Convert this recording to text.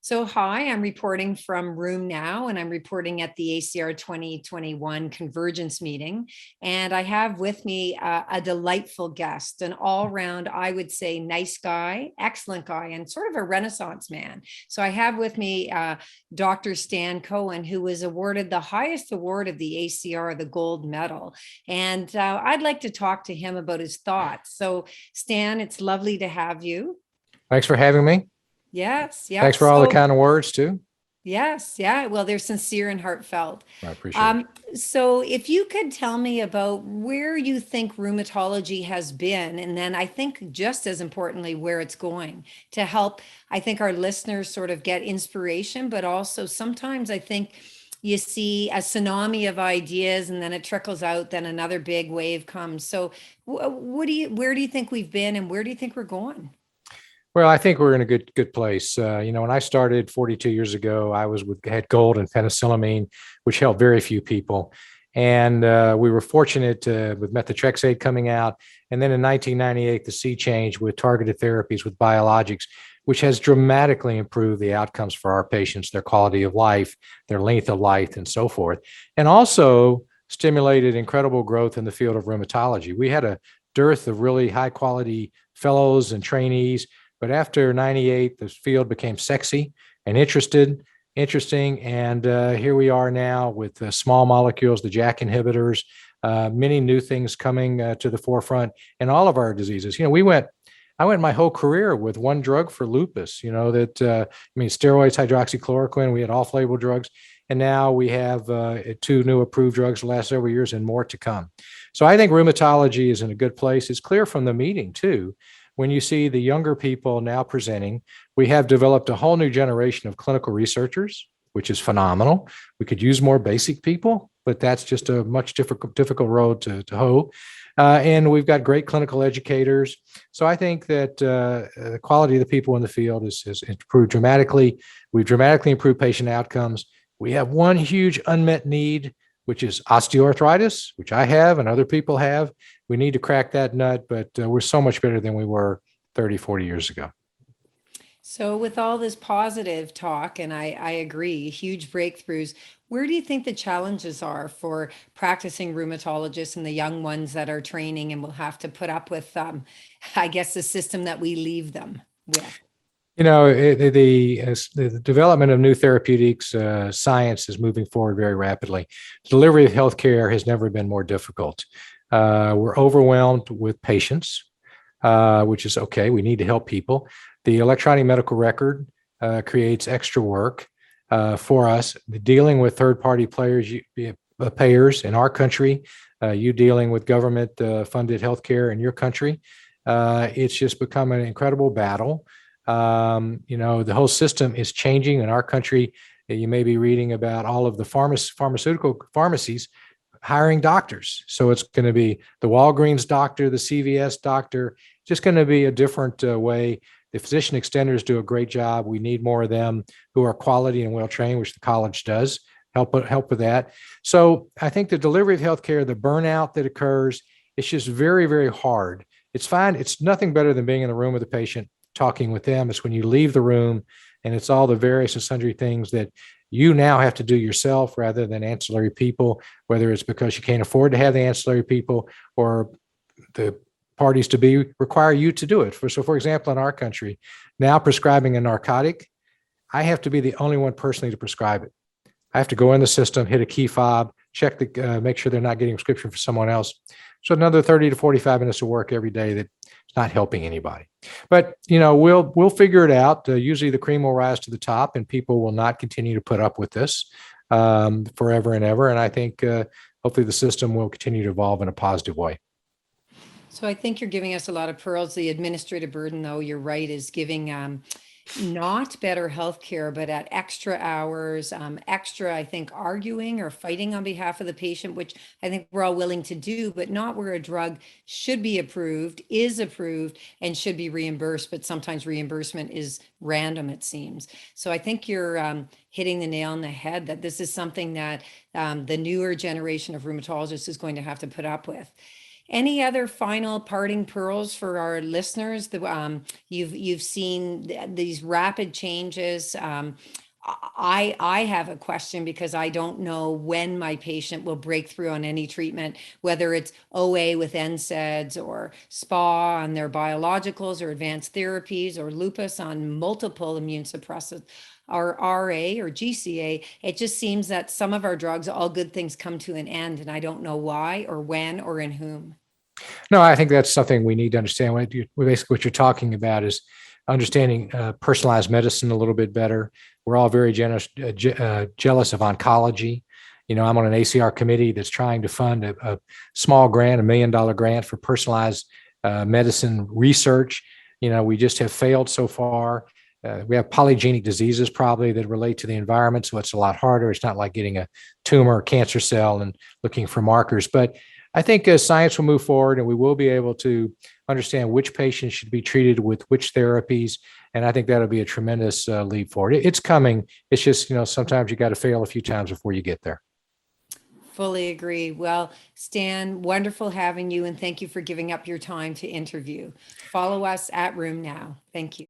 So, hi, I'm reporting from Room Now, and I'm reporting at the ACR 2021 Convergence meeting. And I have with me a delightful guest, an all round, I would say, nice guy, excellent guy, and sort of a Renaissance man. So, I have with me Dr. Stan Cohen, who was awarded the highest award of the ACR, the Gold Medal. And I'd like to talk to him about his thoughts. So, Stan, it's lovely to have you. Thanks for having me. Yes, Thanks yep. for all the So, kind of words too. yes, yeah. Well, they're sincere and heartfelt. I appreciate it. So if you could tell me about where you think rheumatology has been, and then I think just as importantly, where it's going to help, I think our listeners sort of get inspiration, but also sometimes I think you see a tsunami of ideas and then it trickles out, then another big wave comes. So where do you think we've been and where do you think we're going? Well, I think we're in a good place. When I started 42 years ago, had gold and penicillamine, which helped very few people. And we were fortunate with methotrexate coming out. And then in 1998, the sea change with targeted therapies with biologics, which has dramatically improved the outcomes for our patients, their quality of life, their length of life, and so forth. And also stimulated incredible growth in the field of rheumatology. We had a dearth of really high quality fellows and trainees. But after 98, the field became sexy and interesting. And here we are now with the small molecules, the JAK inhibitors, many new things coming to the forefront in all of our diseases. I went my whole career with one drug for lupus, steroids, hydroxychloroquine, we had off-label drugs. And now we have two new approved drugs the last several years and more to come. So I think rheumatology is in a good place. It's clear from the meeting too. When you see the younger people now presenting, we have developed a whole new generation of clinical researchers, which is phenomenal. We could use more basic people, but that's just a much difficult road to hoe. And we've got great clinical educators. So I think that the quality of the people in the field has improved dramatically. We've dramatically improved patient outcomes. We have one huge unmet need, which is osteoarthritis, which I have and other people have. We need to crack that nut, but we're so much better than we were 30, 40 years ago. So with all this positive talk, and I agree, huge breakthroughs, where do you think the challenges are for practicing rheumatologists and the young ones that are training and will have to put up with, I guess, the system that we leave them with? The development of new therapeutics, science is moving forward very rapidly. Delivery of healthcare has never been more difficult. We're overwhelmed with patients, which is okay. We need to help people. The electronic medical record creates extra work for us. Dealing with third-party payers in our country, you dealing with government-funded healthcare in your country, it's just become an incredible battle. The whole system is changing in our country. You may be reading about all of the pharmaceutical pharmacies hiring doctors. So it's going to be the Walgreens doctor, the CVS doctor, just going to be a different way. The physician extenders do a great job. We need more of them who are quality and well-trained, which the college does help with that. So I think the delivery of healthcare, the burnout that occurs, it's just very, very hard. It's fine. It's nothing better than being in the room with the patient, talking with them. It's when you leave the room and it's all the various and sundry things that you now have to do yourself rather than ancillary people, whether it's because you can't afford to have the ancillary people or the parties to be require you to do it. So for example, in our country, now prescribing a narcotic, I have to be the only one personally to prescribe it. I have to go in the system, hit a key fob, check make sure they're not getting a prescription for someone else. So another 30 to 45 minutes of work every day that's not helping anybody. But we'll figure it out. Usually the cream will rise to the top, and people will not continue to put up with this forever and ever. And I think hopefully the system will continue to evolve in a positive way. So I think you're giving us a lot of pearls. The administrative burden, though, you're right, is giving not better healthcare, but at extra hours, extra, I think, arguing or fighting on behalf of the patient, which I think we're all willing to do, but not where a drug should be approved, is approved, and should be reimbursed. But sometimes reimbursement is random, it seems. So I think you're hitting the nail on the head that this is something that the newer generation of rheumatologists is going to have to put up with. Any other final parting pearls for our listeners? You've seen these rapid changes. I have a question because I don't know when my patient will break through on any treatment, whether it's OA with NSAIDs or SPA on their biologicals or advanced therapies or lupus on multiple immune suppressants or RA or GCA. It just seems that some of our drugs, all good things come to an end, and I don't know why or when or in whom. No, I think that's something we need to understand. Basically, what you're talking about is understanding personalized medicine a little bit better. We're all very jealous of oncology. I'm on an ACR committee that's trying to fund a small grant, $1 million grant for personalized medicine research. We just have failed so far. We have polygenic diseases probably that relate to the environment, so it's a lot harder. It's not like getting a tumor or cancer cell and looking for markers. But I think science will move forward and we will be able to understand which patients should be treated with which therapies. And I think that'll be a tremendous leap forward. It's coming. It's just, sometimes you got to fail a few times before you get there. Fully agree. Well, Stan, wonderful having you, and thank you for giving up your time to interview. Follow us at Room Now. Thank you.